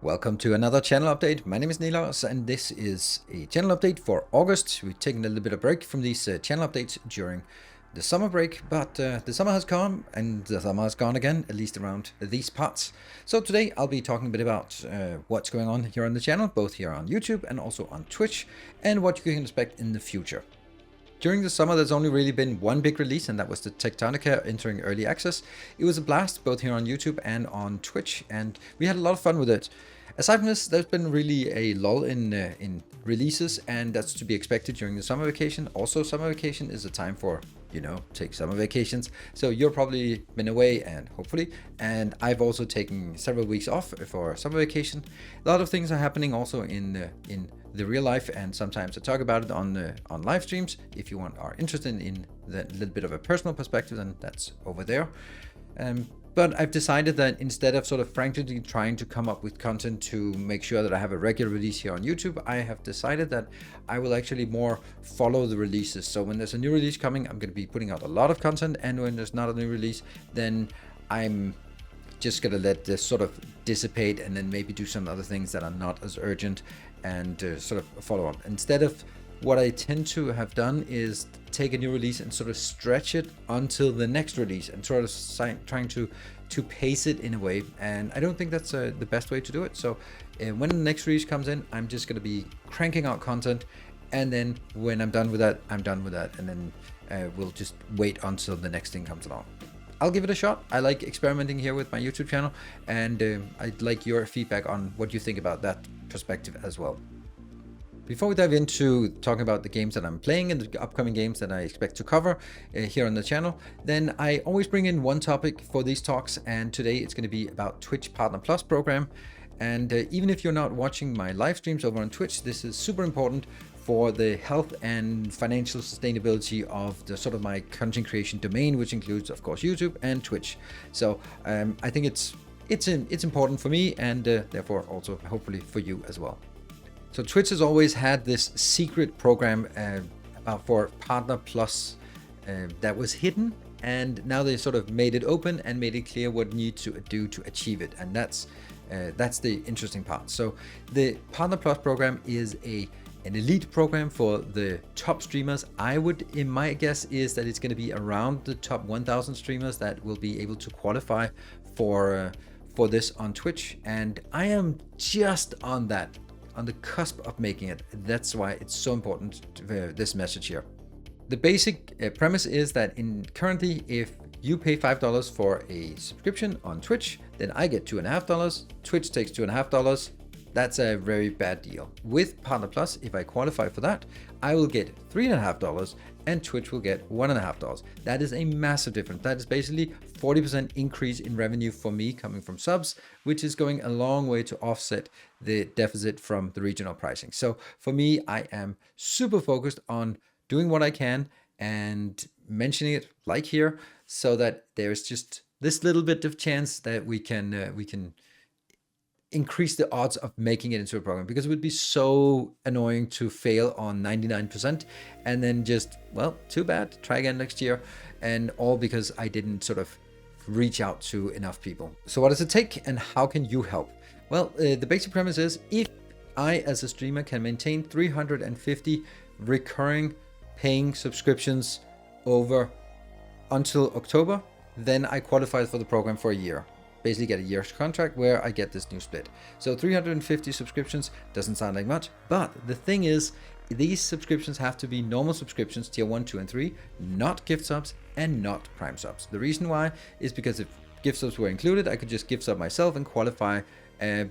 Welcome to another channel update. My name is Nilaus and this is a channel update for August. We've taken a little bit of break from these channel updates during the summer break, but the summer has come and the summer has gone again, at least around these parts. So today I'll be talking a bit about what's going on here on the channel, both here on YouTube and also on Twitch, and what you can expect in the future. During the summer, there's only really been one big release, and that was the Tectonica entering early access. It was a blast, both here on YouTube and on Twitch, and we had a lot of fun with it. Aside from this, there's been really a lull in releases, and that's to be expected during the summer vacation. Also, summer vacation is a time for, take summer vacations. So you're probably been away, and hopefully, and I've also taken several weeks off for summer vacation. A lot of things are happening also in the real life, and sometimes I talk about it on live streams. If you are interested in the little bit of a personal perspective, then that's over there. But I've decided that instead of sort of frantically trying to come up with content to make sure that I have a regular release here on YouTube, I have decided that I will actually more follow the releases. So when there's a new release coming, I'm going to be putting out a lot of content, and when there's not a new release, then I'm just gonna let this sort of dissipate and then maybe do some other things that are not as urgent and sort of follow up. Instead of what I tend to have done is take a new release and sort of stretch it until the next release and sort of trying to pace it in a way. And I don't think that's the best way to do it. So when the next release comes in, I'm just gonna be cranking out content. And then when I'm done with that, I'm done with that. And then we'll just wait until the next thing comes along. I'll give it a shot. I like experimenting here with my YouTube channel, and I'd like your feedback on what you think about that perspective as well. Before we dive into talking about the games that I'm playing and the upcoming games that I expect to cover here on the channel, then I always bring in one topic for these talks, and today it's going to be about Twitch Partner Plus program. And even if you're not watching my live streams over on Twitch, this is super important for the health and financial sustainability of the sort of my content creation domain, which includes, of course, YouTube and Twitch. So I think it's important for me, and therefore also hopefully for you as well. So Twitch has always had this secret program for Partner Plus that was hidden, and now they sort of made it open and made it clear what you need to do to achieve it, and that's the interesting part. So the Partner Plus program is an elite program for the top streamers. My guess is that it's going to be around the top 1,000 streamers that will be able to qualify for this on Twitch, and I am just on the cusp of making it. That's why it's so important this message here. The basic premise is that currently, if you pay $5 for a subscription on Twitch, then I get $2.50. Twitch takes $2.50. That's a very bad deal. With Partner Plus, if I qualify for that, I will get $3.50 and Twitch will get $1.50. That is a massive difference. That is basically 40% increase in revenue for me coming from subs, which is going a long way to offset the deficit from the regional pricing. So for me, I am super focused on doing what I can and mentioning it like here, so that there's just this little bit of chance that we can increase the odds of making it into a program, because it would be so annoying to fail on 99% and then just, well, too bad, try again next year, and all because I didn't sort of reach out to enough people. So what does it take and how can you help? Well, the basic premise is, if I as a streamer can maintain 350 recurring paying subscriptions over until October, then I qualify for the program for a year. Basically get a year's contract where I get this new split. So 350 subscriptions doesn't sound like much, but the thing is, these subscriptions have to be normal subscriptions, tier 1, 2, and 3, not gift subs and not prime subs. The reason why is because if gift subs were included, I could just gift sub myself and qualify,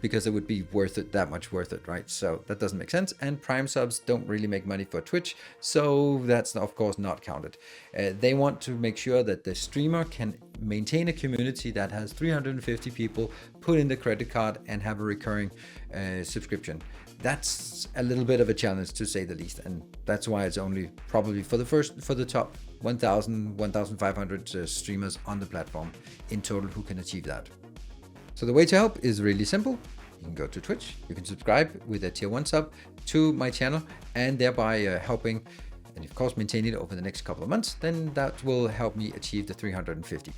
because it would be that much worth it, right? So that doesn't make sense. And prime subs don't really make money for Twitch, so that's of course not counted. They want to make sure that the streamer can maintain a community that has 350 people put in the credit card and have a recurring subscription. That's a little bit of a challenge, to say the least, and that's why it's only probably for the top 1,000, 1,500 streamers on the platform in total who can achieve that. So the way to help is really simple. You can go to Twitch, you can subscribe with a tier 1 sub to my channel, and thereby helping, and of course maintain it over the next couple of months. Then that will help me achieve the 350.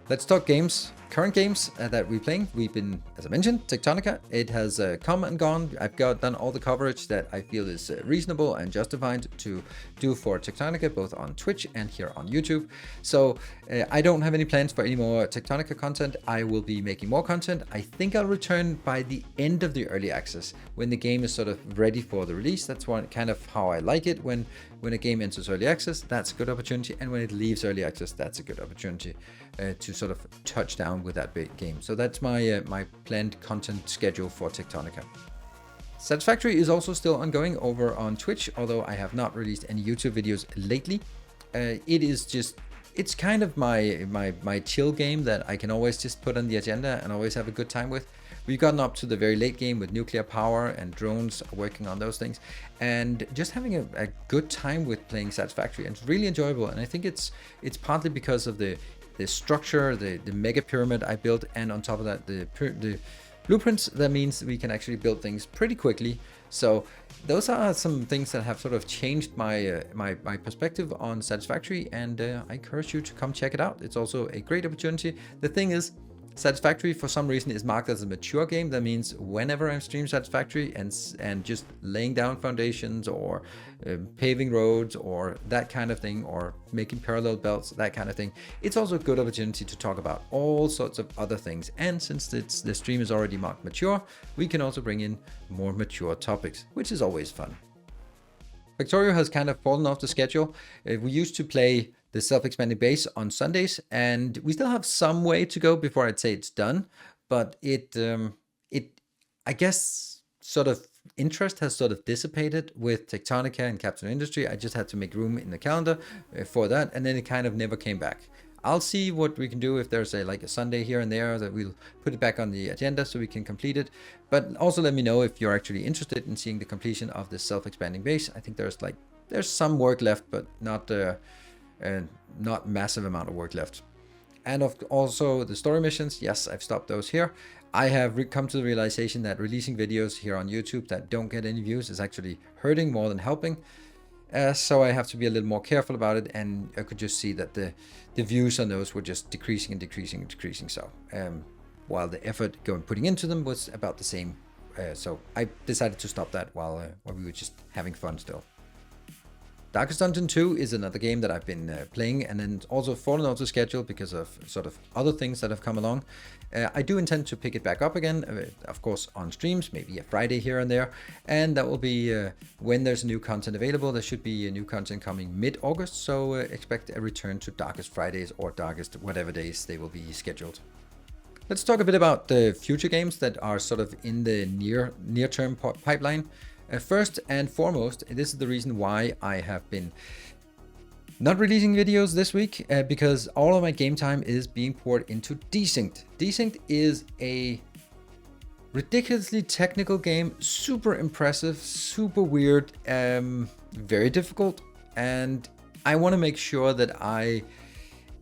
Let's talk games. Current games that we're playing. We've been, as I mentioned, Tectonica. It has come and gone. I've done all the coverage that I feel is reasonable and justified to do for Tectonica, both on Twitch and here on YouTube. So I don't have any plans for any more Tectonica content. I will be making more content. I think I'll return by the end of the early access, when the game is sort of ready for the release. That's kind of how I like it. When a game enters early access, that's a good opportunity, and when it leaves early access, that's a good opportunity to sort of touch down with that big game. So that's my my planned content schedule for Tectonica. Satisfactory is also still ongoing over on Twitch, although I have not released any YouTube videos lately. It's kind of my chill game that I can always just put on the agenda and always have a good time with. We've gotten up to the very late game with nuclear power and drones, working on those things, and just having a good time with playing Satisfactory. And it's really enjoyable, and I think it's partly because of the structure, the mega pyramid I built, and on top of that the blueprints. That means we can actually build things pretty quickly. So those are some things that have sort of changed my my perspective on Satisfactory, and I encourage you to come check it out. It's also a great opportunity. The thing is, Satisfactory for some reason is marked as a mature game. That means whenever I'm streaming Satisfactory and just laying down foundations or paving roads or that kind of thing, or making parallel belts, that kind of thing, it's also a good opportunity to talk about all sorts of other things. And since the stream is already marked mature, we can also bring in more mature topics, which is always fun. Factorio has kind of fallen off the schedule. We used to play the self-expanding base on Sundays, and we still have some way to go before I'd say it's done. But I guess sort of interest has sort of dissipated with Tectonica and Captain Industry. I just had to make room in the calendar for that, and then it kind of never came back. I'll see what we can do if there's a Sunday here and there that we'll put it back on the agenda so we can complete it. But also let me know if you're actually interested in seeing the completion of the self-expanding base. I think there's some work left, but not massive amount of work left. And also the story missions, yes, I've stopped those here. I have come to the realization that releasing videos here on YouTube that don't get any views is actually hurting more than helping. So I have to be a little more careful about it, and I could just see that the views on those were just decreasing and decreasing and decreasing. So while the effort putting into them was about the same, so I decided to stop that while we were just having fun still. Darkest Dungeon 2 is another game that I've been playing, and then also fallen off the schedule because of sort of other things that have come along. I do intend to pick it back up again, of course on streams, maybe a Friday here and there, and that will be when there's new content available. There should be new content coming mid-August, so expect a return to Darkest Fridays or Darkest whatever days they will be scheduled. Let's talk a bit about the future games that are sort of in the near-term pipeline. First and foremost, this is the reason why I have been not releasing videos this week, because all of my game time is being poured into Desynced. Desynced is a ridiculously technical game, super impressive, super weird, very difficult, and I want to make sure that I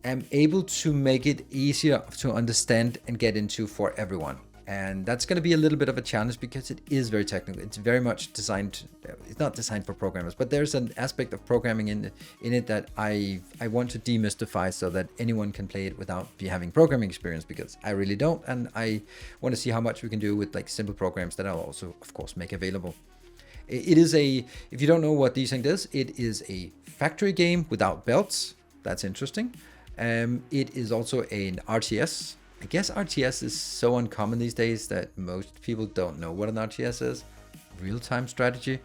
am able to make it easier to understand and get into for everyone. And that's going to be a little bit of a challenge because it is very technical. It's very much designed, it's not designed for programmers, but there's an aspect of programming in it that I want to demystify so that anyone can play it without having programming experience, because I really don't. And I want to see how much we can do with simple programs that I'll also, of course, make available. It is if you don't know what Desynced is, it is a factory game without belts. That's interesting. It is also an RTS. I guess RTS is so uncommon these days that most people don't know what an RTS is. Real-time strategy,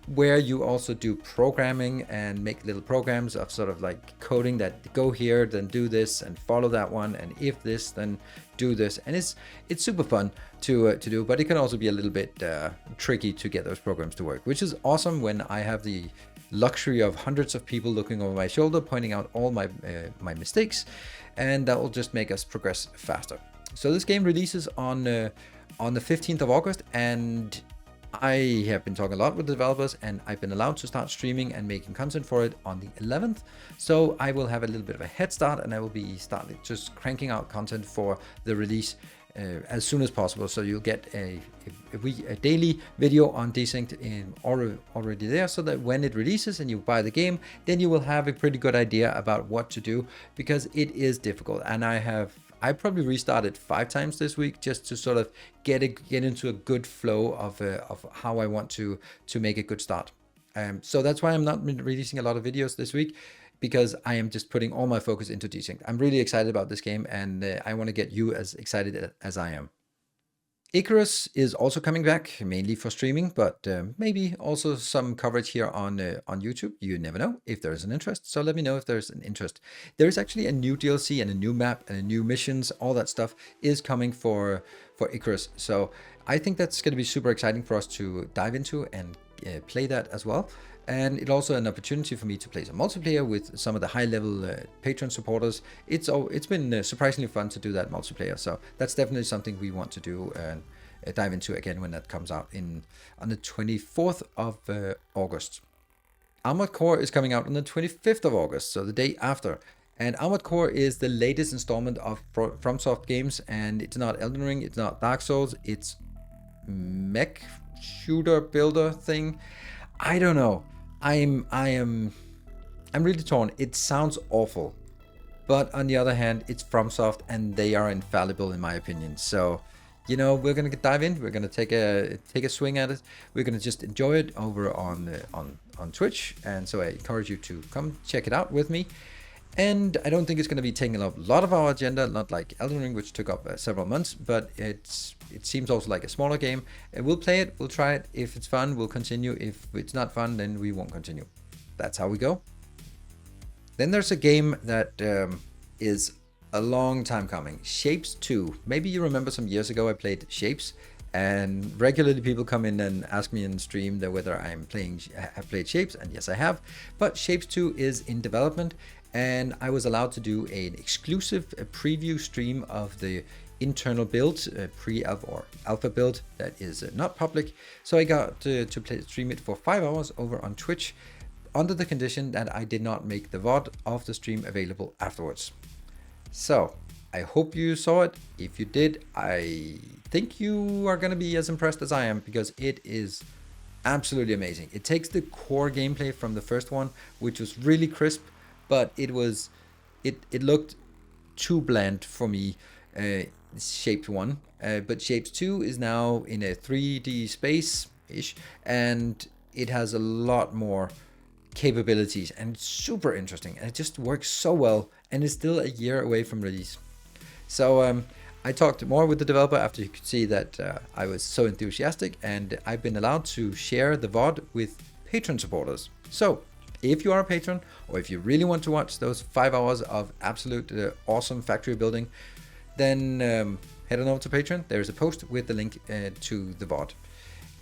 where you also do programming and make little programs of sort of coding that go here, then do this and follow that one, and if this, then do this. And it's super fun to do, but it can also be a little bit tricky to get those programs to work, which is awesome when I have the luxury of hundreds of people looking over my shoulder, pointing out all my mistakes, and that will just make us progress faster. So this game releases on the 15th of August, and I have been talking a lot with the developers, and I've been allowed to start streaming and making content for it on the 11th. So I will have a little bit of a head start, and I will be starting just cranking out content for the release as soon as possible. So you'll get a daily video on Desynced already there, so that when it releases and you buy the game, then you will have a pretty good idea about what to do, because it is difficult. And I probably restarted 5 times this week just to sort of get into a good flow of how I want to make a good start. So that's why I'm not releasing a lot of videos this week, because I am just putting all my focus into Desynced. I'm really excited about this game, and I want to get you as excited as I am. Icarus is also coming back, mainly for streaming, but maybe also some coverage here on YouTube. You never know if there's an interest, so let me know if there's an interest. There is actually a new DLC and a new map and a new missions. All that stuff is coming for Icarus, so I think that's going to be super exciting for us to dive into and play that as well. And it's also an opportunity for me to play some multiplayer with some of the high-level patron supporters. It's been surprisingly fun to do that multiplayer, so that's definitely something we want to do and dive into again when that comes out on the 24th of August. Armored Core is coming out on the 25th of August, so the day after. And Armored Core is the latest installment of FromSoft games, and it's not Elden Ring, it's not Dark Souls, it's mech shooter builder thing. I don't know. I'm really torn. It sounds awful, but on the other hand, it's FromSoft and they are infallible in my opinion. So, you know, we're gonna dive in. We're gonna take a swing at it. We're gonna just enjoy it over on Twitch, and so I encourage you to come check it out with me. And I don't think it's going to be taking a lot of our agenda, not like Elden Ring, which took up several months, but it seems also like a smaller game. We'll play it, we'll try it. If it's fun, we'll continue. If it's not fun, then we won't continue. That's how we go. Then there's a game that is a long time coming, Shapes 2. Maybe you remember some years ago I played Shapes, and regularly people come in and ask me in stream that whether have played Shapes, and yes I have. But Shapes 2 is in development, and I was allowed to do an exclusive preview stream of the internal build, pre-alpha or alpha build that is not public. So I got to stream it for 5 hours over on Twitch, under the condition that I did not make the VOD of the stream available afterwards. So I hope you saw it. If you did, I think you are going to be as impressed as I am, because it is absolutely amazing. It takes the core gameplay from the first one, which was really crisp, but it looked too bland for me, Shapes 1. But Shapes 2 is now in a 3D space-ish, and it has a lot more capabilities, and it's super interesting, and it just works so well, and it's still a year away from release. So I talked more with the developer after you could see that I was so enthusiastic, and I've been allowed to share the VOD with patron supporters. So if you are a patron, or if you really want to watch those 5 hours of absolute awesome factory building, then head on over to Patreon. There's a post with the link to the VOD.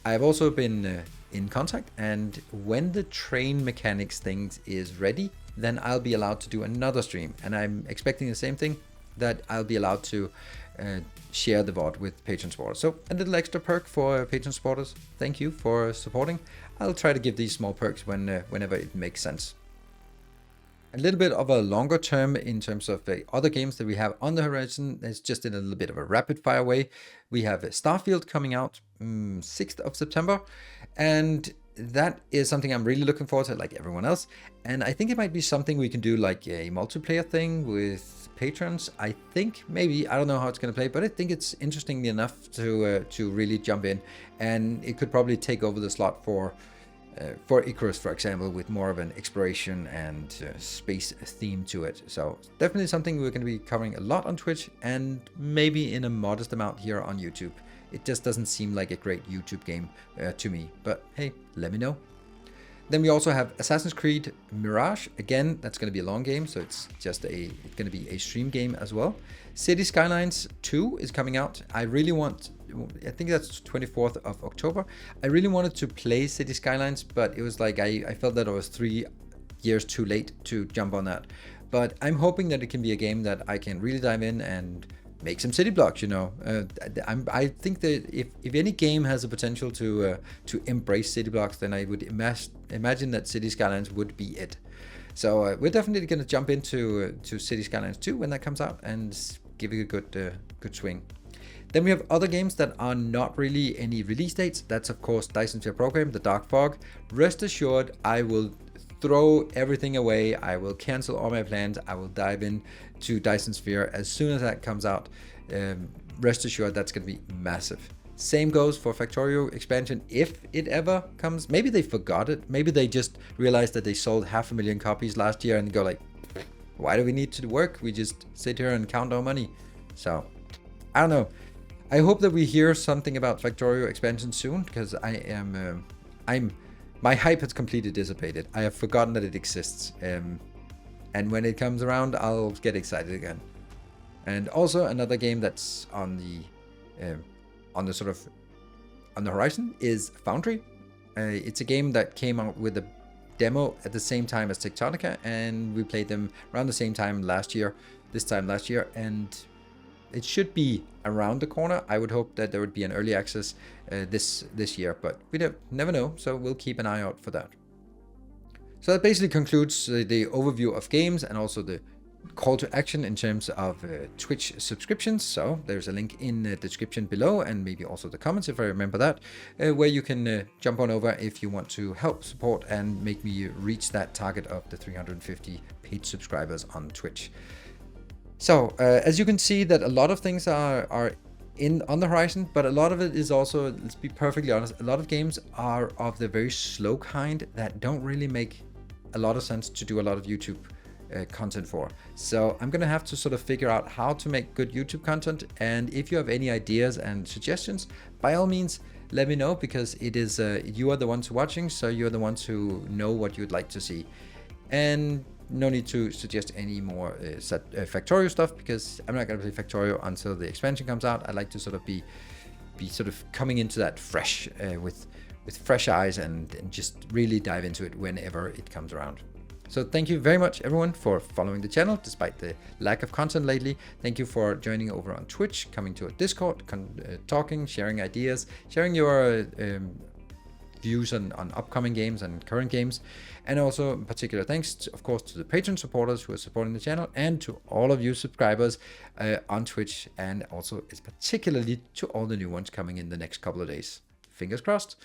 I've also been in contact, and when the train mechanics things is ready, then I'll be allowed to do another stream, and I'm expecting the same thing, that I'll be allowed to share the VOD with patron supporters. So a little extra perk for patron supporters. Thank you for supporting. I'll try to give these small perks whenever it makes sense. A little bit of a longer term in terms of other games that we have on the horizon. It's just in a little bit of a rapid fire way. We have Starfield coming out 6th of September, and that is something I'm really looking forward to, like everyone else. And I think it might be something we can do like a multiplayer thing with patrons. I think maybe, I don't know how it's going to play, but I think it's interesting enough to really jump in, and it could probably take over the slot for Icarus, for example, with more of an exploration and space theme to it. So definitely something we're going to be covering a lot on Twitch, and maybe in a modest amount here on YouTube. It just doesn't seem like a great YouTube game to me, but hey, let me know. Then we also have Assassin's Creed Mirage. Again, that's going to be a long game, so it's going to be a stream game as well. City Skylines 2 is coming out. I think that's 24th of October. I really wanted to play City Skylines, but it was like I felt that I was 3 years too late to jump on that. But I'm hoping that it can be a game that I can really dive in and make some city blocks, you know. I think that if any game has the potential to embrace city blocks, then I would imagine that City Skylines would be it. So we're definitely going to jump into City Skylines 2 when that comes out and give it a good swing. Then we have other games that are not really any release dates. That's of course Dyson Sphere Program, The Dark Fog. Rest assured, I will throw everything away. I will cancel all my plans. I will dive in to Dyson Sphere as soon as that comes out. Rest assured, that's going to be massive. Same goes for Factorio expansion, if it ever comes. Maybe they forgot it. Maybe they just realized that they sold 500,000 copies last year and go like, why do we need to work? We just sit here and count our money. So, I don't know. I hope that we hear something about Factorio expansion soon, because my hype has completely dissipated. I have forgotten that it exists. And when it comes around, I'll get excited again. And also another game that's on the sort of on the horizon is Foundry. It's a game that came out with a demo at the same time as Tectonica, and we played them around the same time last year, and it should be around the corner. I would hope that there would be an early access this year, but we never know, so we'll keep an eye out for that. So that basically concludes the overview of games and also the call to action in terms of Twitch subscriptions. So there's a link in the description below, and maybe also the comments if I remember that, where you can jump on over if you want to help support and make me reach that target of the 350 paid subscribers on Twitch. So as you can see, that a lot of things are on the horizon, but a lot of it is also, let's be perfectly honest, a lot of games are of the very slow kind that don't really make a lot of sense to do a lot of YouTube content for. So I'm gonna have to sort of figure out how to make good YouTube content, and if you have any ideas and suggestions, by all means let me know, because it is you are the ones watching, so you're the ones who know what you'd like to see. And no need to suggest any more Factorio stuff, because I'm not gonna play Factorio until the expansion comes out. I like to sort of be sort of coming into that fresh with fresh eyes and just really dive into it whenever it comes around. So thank you very much everyone for following the channel despite the lack of content lately. Thank you for joining over on Twitch, coming to a Discord, talking, sharing ideas, sharing your views on upcoming games and current games. And also in particular thanks of course to the Patreon supporters who are supporting the channel, and to all of you subscribers on Twitch, and also particularly to all the new ones coming in the next couple of days. Fingers crossed.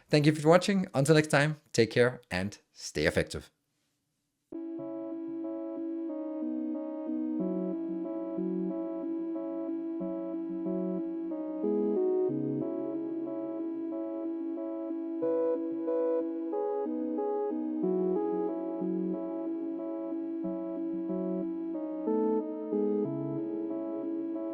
Thank you for watching. Until next time, take care and stay effective.